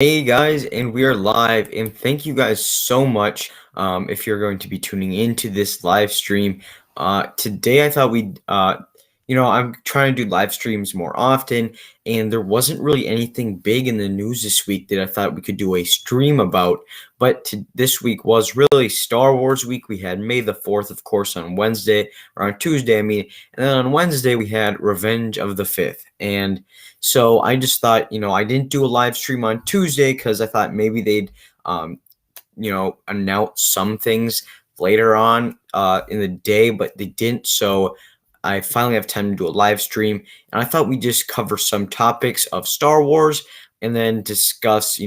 Hey guys, and we are live, and thank you guys so much if you're going to be tuning into this live stream. Today I thought I'm trying to do live streams more often, and there wasn't really anything big in the news this week that I thought we could do a stream about. But this week was really Star Wars week. We had May the 4th, of course, on Wednesday, or on Tuesday, and then on Wednesday we had Revenge of the 5th. And so I just thought, I didn't do a live stream on Tuesday because I thought maybe they'd, announce some things later on in the day, but they didn't. So I finally have time to do a live stream, and I thought we'd just cover some topics of Star Wars and then discuss,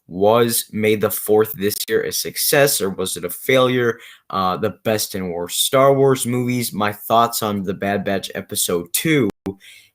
was May the 4th this year a success or was it a failure? The best and worst Star Wars movies, my thoughts on The Bad Batch Episode 2,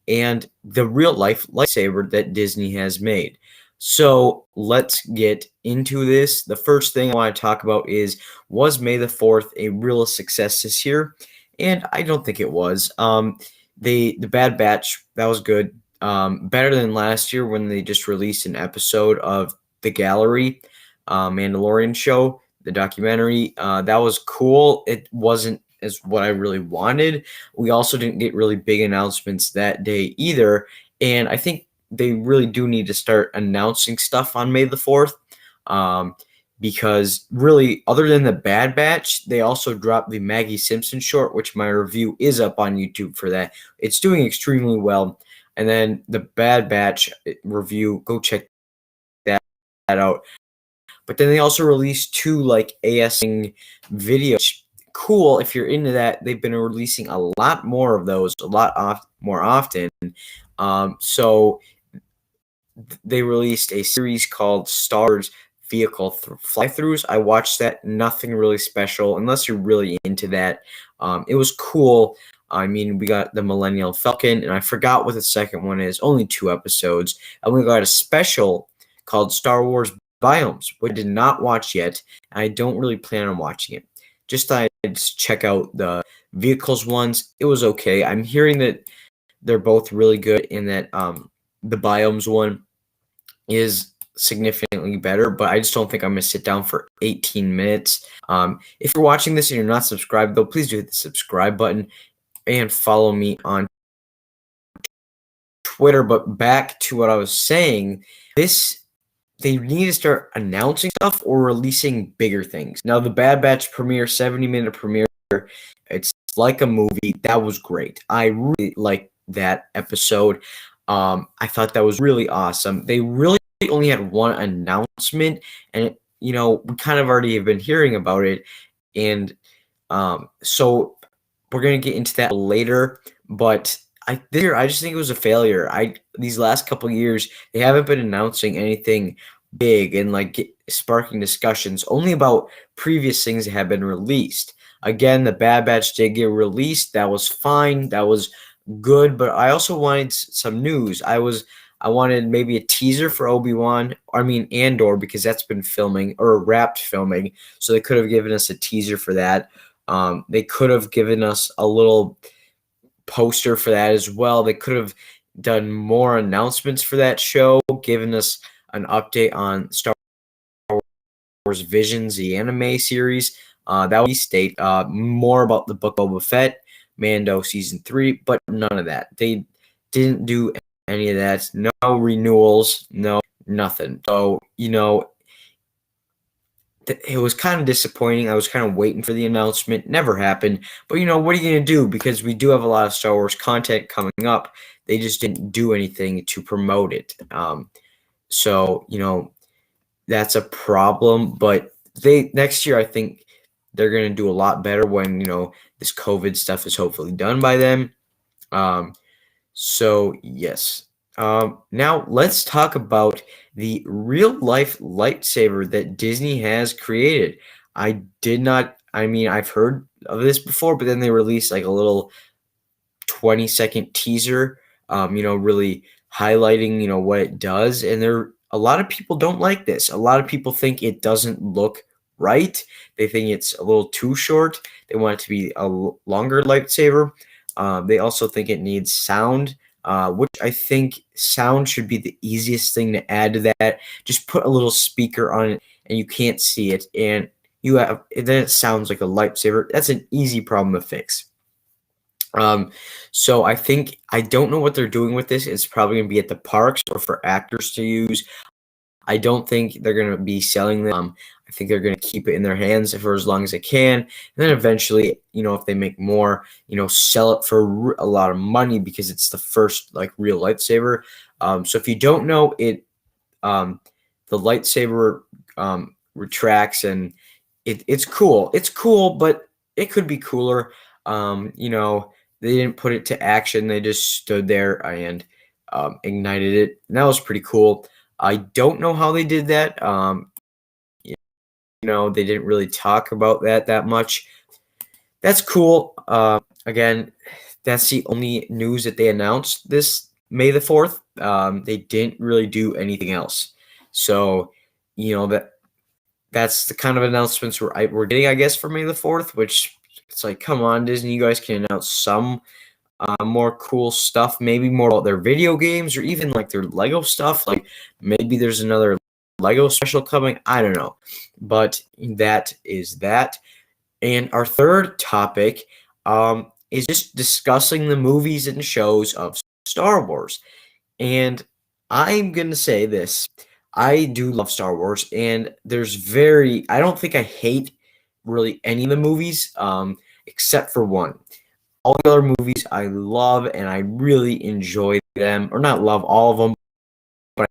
and the real life lightsaber that Disney has made. So let's get into this. The first thing I want to talk about is, was May the 4th a real success this year? And I don't think it was. The Bad Batch, that was good. Better than last year when they just released an episode of The Gallery, Mandalorian show, the documentary. That was cool. It wasn't as what I really wanted. We also didn't get really big announcements that day either. And I think they really do need to start announcing stuff on May the 4th. Because really, other than the Bad Batch, they also dropped the Maggie Simpson short, which my review is up on YouTube for that. It's doing extremely well. And then the Bad Batch review, go check that out. But then they also released two ASing videos. Cool if you're into that. They've been releasing a lot more of those, more often. So they released a series called Star Wars Vehicle Fly-Throughs. I watched that. Nothing really special unless you're really into that. It was cool. I mean, we got the Millennial Falcon, and I forgot what the second one is. Only 2 episodes. And we got a special called Star Wars Biomes, which I did not watch yet. And I don't really plan on watching it. Just thought I'd check out the vehicles ones. It was okay. I'm hearing that they're both really good, and that the Biomes one is significantly better, but I just don't think I'm going to sit down for 18 minutes. If you're watching this and you're not subscribed, though, please do hit the subscribe button and follow me on Twitter. But back to what I was saying, they need to start announcing stuff or releasing bigger things. Now, the Bad Batch premiere, 70-minute premiere, it's like a movie. That was great. I really liked that episode. I thought that was really awesome. They really only had one announcement, and we kind of already have been hearing about it, and so we're gonna get into that later. But I just think it was a failure. These last couple years, they haven't been announcing anything big and sparking discussions only about previous things that have been released. Again, the Bad Batch did get released. That was fine. That was good. But I also wanted some news. I wanted maybe a teaser for Andor, because that's been filming or wrapped filming. So they could have given us a teaser for that. They could have given us a little poster for that as well. They could have done more announcements for that show, given us an update on Star Wars Visions, the anime series. That would state more about the book of Boba Fett, Mando season 3, but none of that. They didn't do any of that. No renewals, no nothing. So, it was kind of disappointing. I was kind of waiting for the announcement. Never happened. But, what are you going to do? Because we do have a lot of Star Wars content coming up. They just didn't do anything to promote it. So, that's a problem. But next year, I think they're going to do a lot better when, this COVID stuff is hopefully done by then. So, yes. Now, let's talk about the real-life lightsaber that Disney has created. I've heard of this before, but then they released a little 20-second teaser, really highlighting, what it does. And a lot of people don't like this. A lot of people think it doesn't look right. They think it's a little too short. They want it to be a longer lightsaber. They also think it needs sound. which I think sound should be the easiest thing to add to that. Just put a little speaker on it and you can't see it, and then it sounds like a lightsaber. That's an easy problem to fix. So I don't know what they're doing with this. It's probably gonna be at the parks or for actors to use. I don't think they're gonna be selling them. I think they're gonna keep it in their hands for as long as they can, and then eventually, if they make more, sell it for a lot of money because it's the first like real lightsaber. So if you don't know it, the lightsaber retracts, and it's cool. It's cool, but it could be cooler. They didn't put it to action. They just stood there and ignited it. And that was pretty cool. I don't know how they did that. They didn't really talk about that much. That's cool. Again, that's the only news that they announced this May the 4th. They didn't really do anything else. So, that's the kind of announcements we're getting, I guess, for May the 4th, which it's like, come on, Disney, you guys can announce some more cool stuff, maybe more about their video games or even like their Lego stuff. Like maybe there's another Lego special coming. I don't know. But that is that. And our third topic is just discussing the movies and shows of Star Wars. And I'm going to say this. I do love Star Wars, and I don't think I hate really any of the movies except for one. All the other movies I love, and I really enjoy them, or not love all of them, but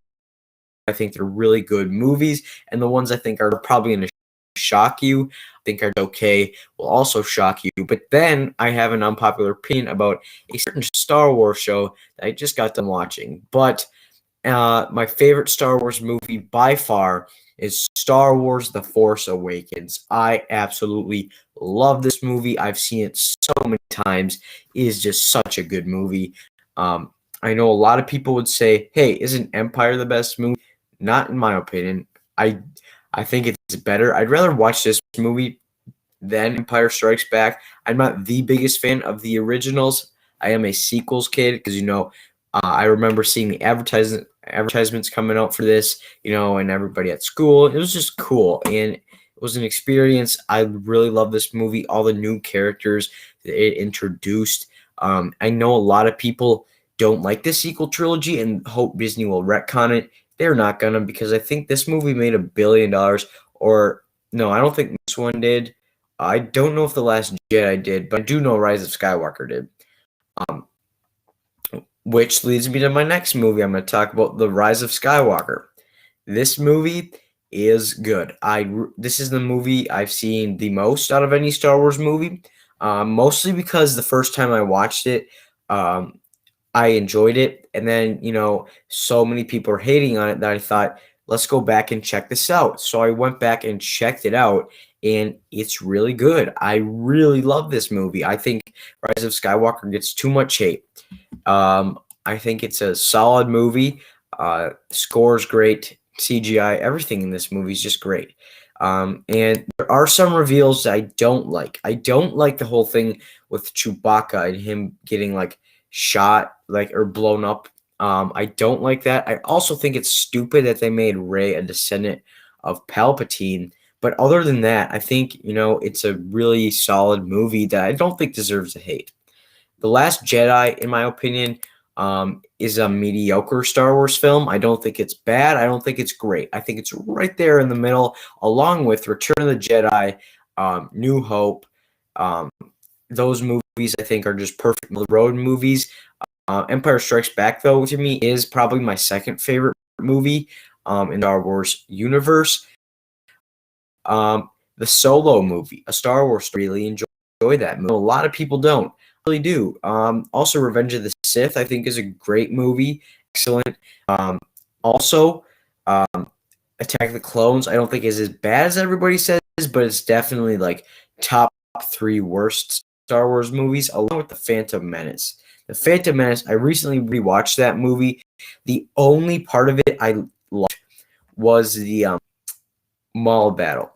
I think they're really good movies, and the ones I think are probably going to shock you, I think are okay, will also shock you. But then I have an unpopular opinion about a certain Star Wars show that I just got done watching. But my favorite Star Wars movie by far is Star Wars The Force Awakens. I absolutely love this movie. I've seen it so many times. It is just such a good movie. I know a lot of people would say, hey, isn't Empire the best movie? Not in my opinion. I think it's better. I'd rather watch this movie than Empire Strikes Back. I'm not the biggest fan of the originals. I am a sequels kid because, I remember seeing the advertisements coming out for this, and everybody at school. It was just cool, and it was an experience. I really love this movie. All the new characters that it introduced. I know a lot of people don't like the sequel trilogy and hope Disney will retcon it. They're not gonna, because I think this movie made $1 billion. Or no, I don't think this one did. I don't know if The Last Jedi did, but I do know Rise of Skywalker did. Which leads me to my next movie. I'm going to talk about The Rise of Skywalker. This movie is good. This is the movie I've seen the most out of any Star Wars movie, mostly because the first time I watched it, I enjoyed it. And then, so many people are hating on it that I thought, let's go back and check this out. So I went back and checked it out, and it's really good. I really love this movie. I think Rise of Skywalker gets too much hate. I think it's a solid movie. Score's great. CGI, everything in this movie is just great. And there are some reveals that I don't like. I don't like the whole thing with Chewbacca and him getting like shot, like, or blown up. I don't like that. I also think it's stupid that they made Rey a descendant of Palpatine. But other than that, I think, it's a really solid movie that I don't think deserves a hate. The Last Jedi, in my opinion, is a mediocre Star Wars film. I don't think it's bad. I don't think it's great. I think it's right there in the middle, along with Return of the Jedi, New Hope. Those movies, I think, are just perfect road movies. Empire Strikes Back, though, to me, is probably my second favorite movie in the Star Wars universe. The Solo movie, a Star Wars story, really enjoy that movie. A lot of people don't. Really do. Also, Revenge of the Sith, I think, is a great movie. Excellent. Also, Attack of the Clones, I don't think is as bad as everybody says, but it's definitely like top 3 worst Star Wars movies, along with The Phantom Menace. The Phantom Menace, I recently rewatched that movie. The only part of it I loved was the Maul battle.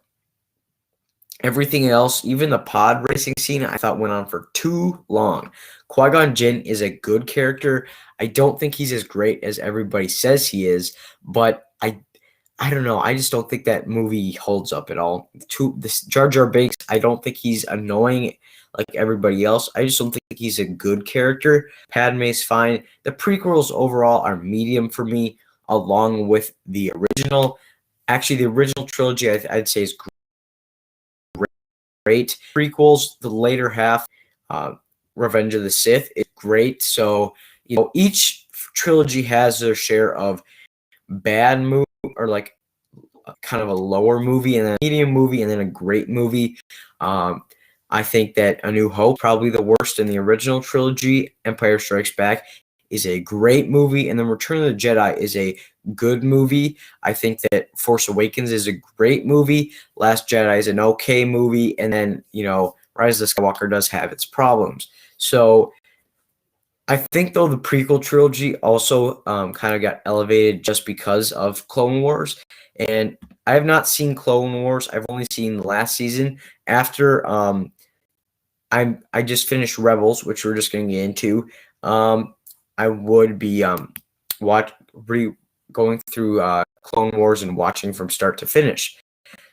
Everything else, even the pod racing scene, I thought went on for too long. Qui-Gon Jinn is a good character. I don't think he's as great as everybody says he is, but I don't know. I just don't think that movie holds up at all. This Jar Jar Binks, I don't think he's annoying like everybody else. I just don't think he's a good character. Padme's fine. The prequels overall are medium for me, along with the original. Actually, the original trilogy I'd say is great. Prequels, the later half, uh, Revenge of the Sith, is great. So each trilogy has their share of bad movie or like kind of a lower movie and then a medium movie and then a great movie. Um, I think that A New Hope, probably the worst in the original trilogy. Empire Strikes Back is a great movie, and then Return of the Jedi is a good movie. I think that Force Awakens is a great movie. Last Jedi is an okay movie, and then Rise of Skywalker does have its problems. So I think though the prequel trilogy also kind of got elevated just because of Clone Wars, and I have not seen Clone Wars. I've only seen the last season. After I just finished Rebels, which we're just going to get into. I would be going through Clone Wars and watching from start to finish.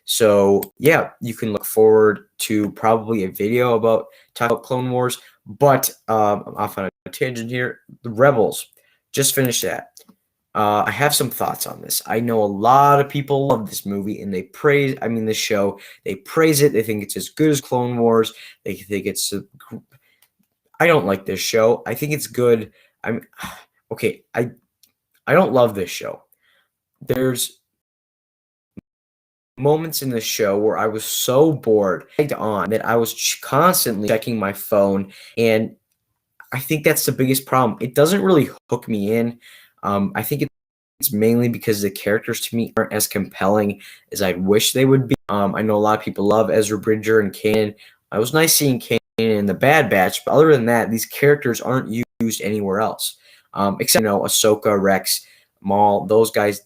So yeah, you can look forward to probably a video about talking about Clone Wars. But I'm off on a tangent here. The Rebels, just finished that. I have some thoughts on this. I know a lot of people love this movie and this show. They praise it. They think it's as good as Clone Wars. They think it's. I don't like this show. I think it's good. Okay. I don't love this show. There's moments in the show where I was so bored on that I was constantly checking my phone, and I think that's the biggest problem. It doesn't really hook me in. I think it's mainly because the characters to me aren't as compelling as I wish they would be. I know a lot of people love Ezra Bridger and Kanan. It was nice seeing Kanan in the Bad Batch, but other than that, these characters aren't used anywhere else. Except Ahsoka, Rex, Maul, those guys.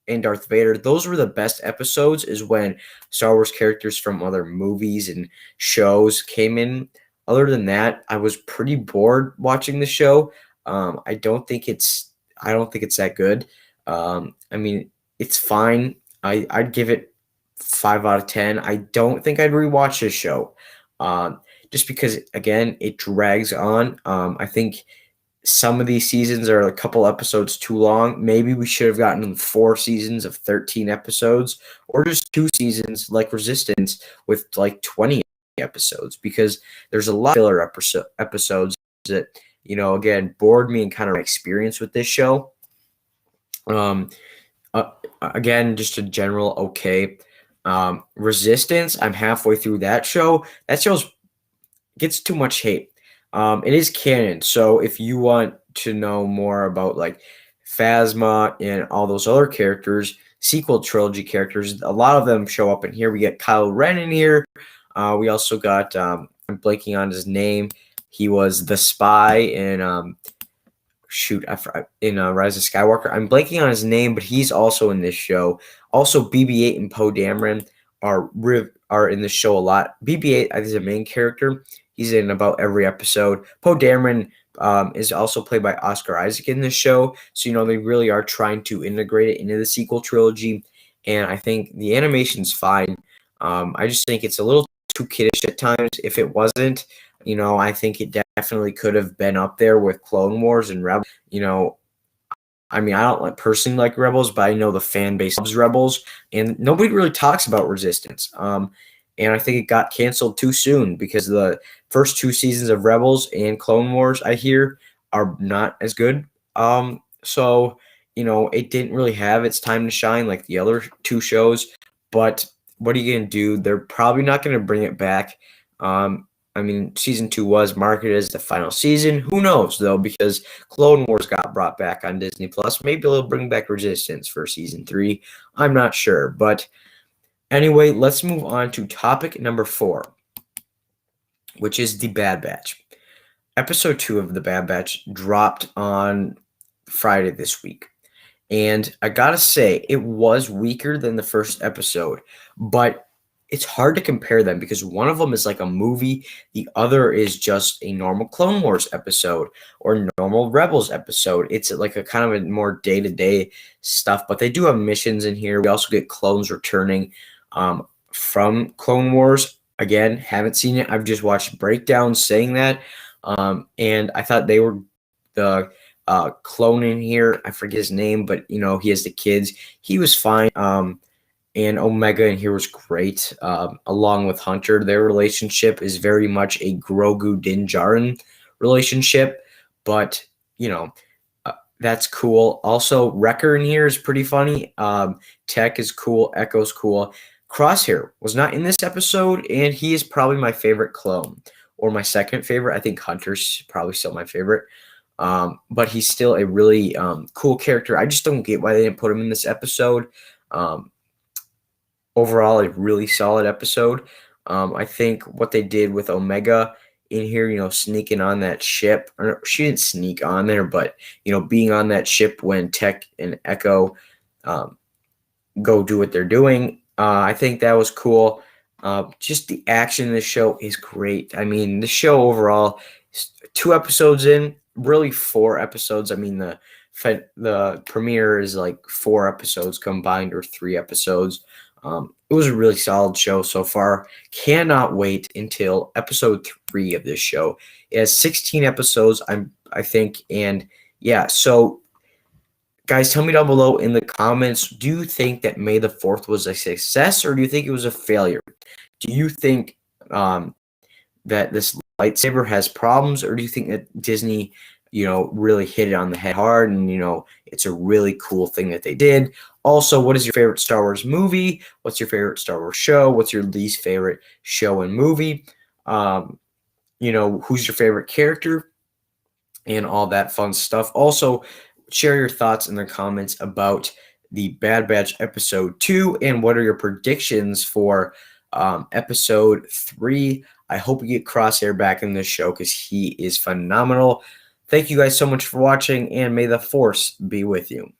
And Darth Vader, those were the best episodes, is when Star Wars characters from other movies and shows came in. Other than that, I was pretty bored watching the show. I don't think it's that good. It's fine. I'd give it 5 out of 10. I don't think I'd rewatch this show. Just because again, it drags on. I think some of these seasons are a couple episodes too long. Maybe we should have gotten 4 seasons of 13 episodes, or just 2 seasons like Resistance with like 20 episodes, because there's a lot of filler episodes that, again, bored me and kind of my experience with this show. Again, just a general okay. Resistance, I'm halfway through that show. That show gets too much hate. It is canon, so if you want to know more about like Phasma and all those other characters, sequel trilogy characters, a lot of them show up in here. We get Kylo Ren in here. We also got I'm blanking on his name. He was the spy in Rise of Skywalker. I'm blanking on his name, but he's also in this show. Also, BB-8 and Poe Dameron are in this show a lot. BB-8 is a main character. He's in about every episode. Poe Dameron is also played by Oscar Isaac in this show. So, they really are trying to integrate it into the sequel trilogy. And I think the animation's fine. I just think it's a little too kiddish at times. If it wasn't, I think it definitely could have been up there with Clone Wars and Rebels. I don't personally like Rebels, but I know the fan base loves Rebels, and nobody really talks about Resistance. And I think it got canceled too soon because the first 2 seasons of Rebels and Clone Wars, I hear, are not as good. So, it didn't really have its time to shine like the other 2 shows. But what are you going to do? They're probably not going to bring it back. Season 2 was marketed as the final season. Who knows, though, because Clone Wars got brought back on Disney+. Maybe they'll bring back Resistance for Season 3. I'm not sure. But anyway, let's move on to topic number 4, which is The Bad Batch. Episode 2 of The Bad Batch dropped on Friday this week. And I gotta say, it was weaker than the first episode. But it's hard to compare them because one of them is like a movie, the other is just a normal Clone Wars episode or normal Rebels episode. It's like a kind of a more day-to-day stuff, but they do have missions in here. We also get clones returning from Clone Wars. Again, haven't seen it. I've just watched breakdowns saying that. And I thought they were the clone in here. I forget his name, but he has the kids. He was fine. And Omega in here was great. Along with Hunter, their relationship is very much a Grogu Din Djarin relationship, but that's cool. Also, Wrecker in here is pretty funny. Tech is cool. Echo's cool. Crosshair was not in this episode, and he is probably my favorite clone, or my second favorite. I think Hunter's probably still my favorite. But he's still a really cool character. I just don't get why they didn't put him in this episode. Overall, a really solid episode. I think what they did with Omega in here, sneaking on that ship. Or she didn't sneak on there, but, being on that ship when Tech and Echo go do what they're doing. I think that was cool. Just the action in the show is great. I mean, the show overall, 2 episodes in, really 4 episodes. I mean, the premiere is like 4 episodes combined or 3 episodes. It was a really solid show so far. Cannot wait until episode 3 of this show. It has 16 episodes, I think, and yeah. So, guys, tell me down below in the comments. Do you think that May the 4th was a success, or do you think it was a failure? Do you think that this lightsaber has problems, or do you think that Disney, really hit it on the head hard, and it's a really cool thing that they did? Also, what is your favorite Star Wars movie? What's your favorite Star Wars show? What's your least favorite show and movie? Who's your favorite character? And all that fun stuff. Also, share your thoughts in the comments about the Bad Batch episode 2, and what are your predictions for episode 3. I hope we get Crosshair back in this show because he is phenomenal. Thank you guys so much for watching, and may the Force be with you.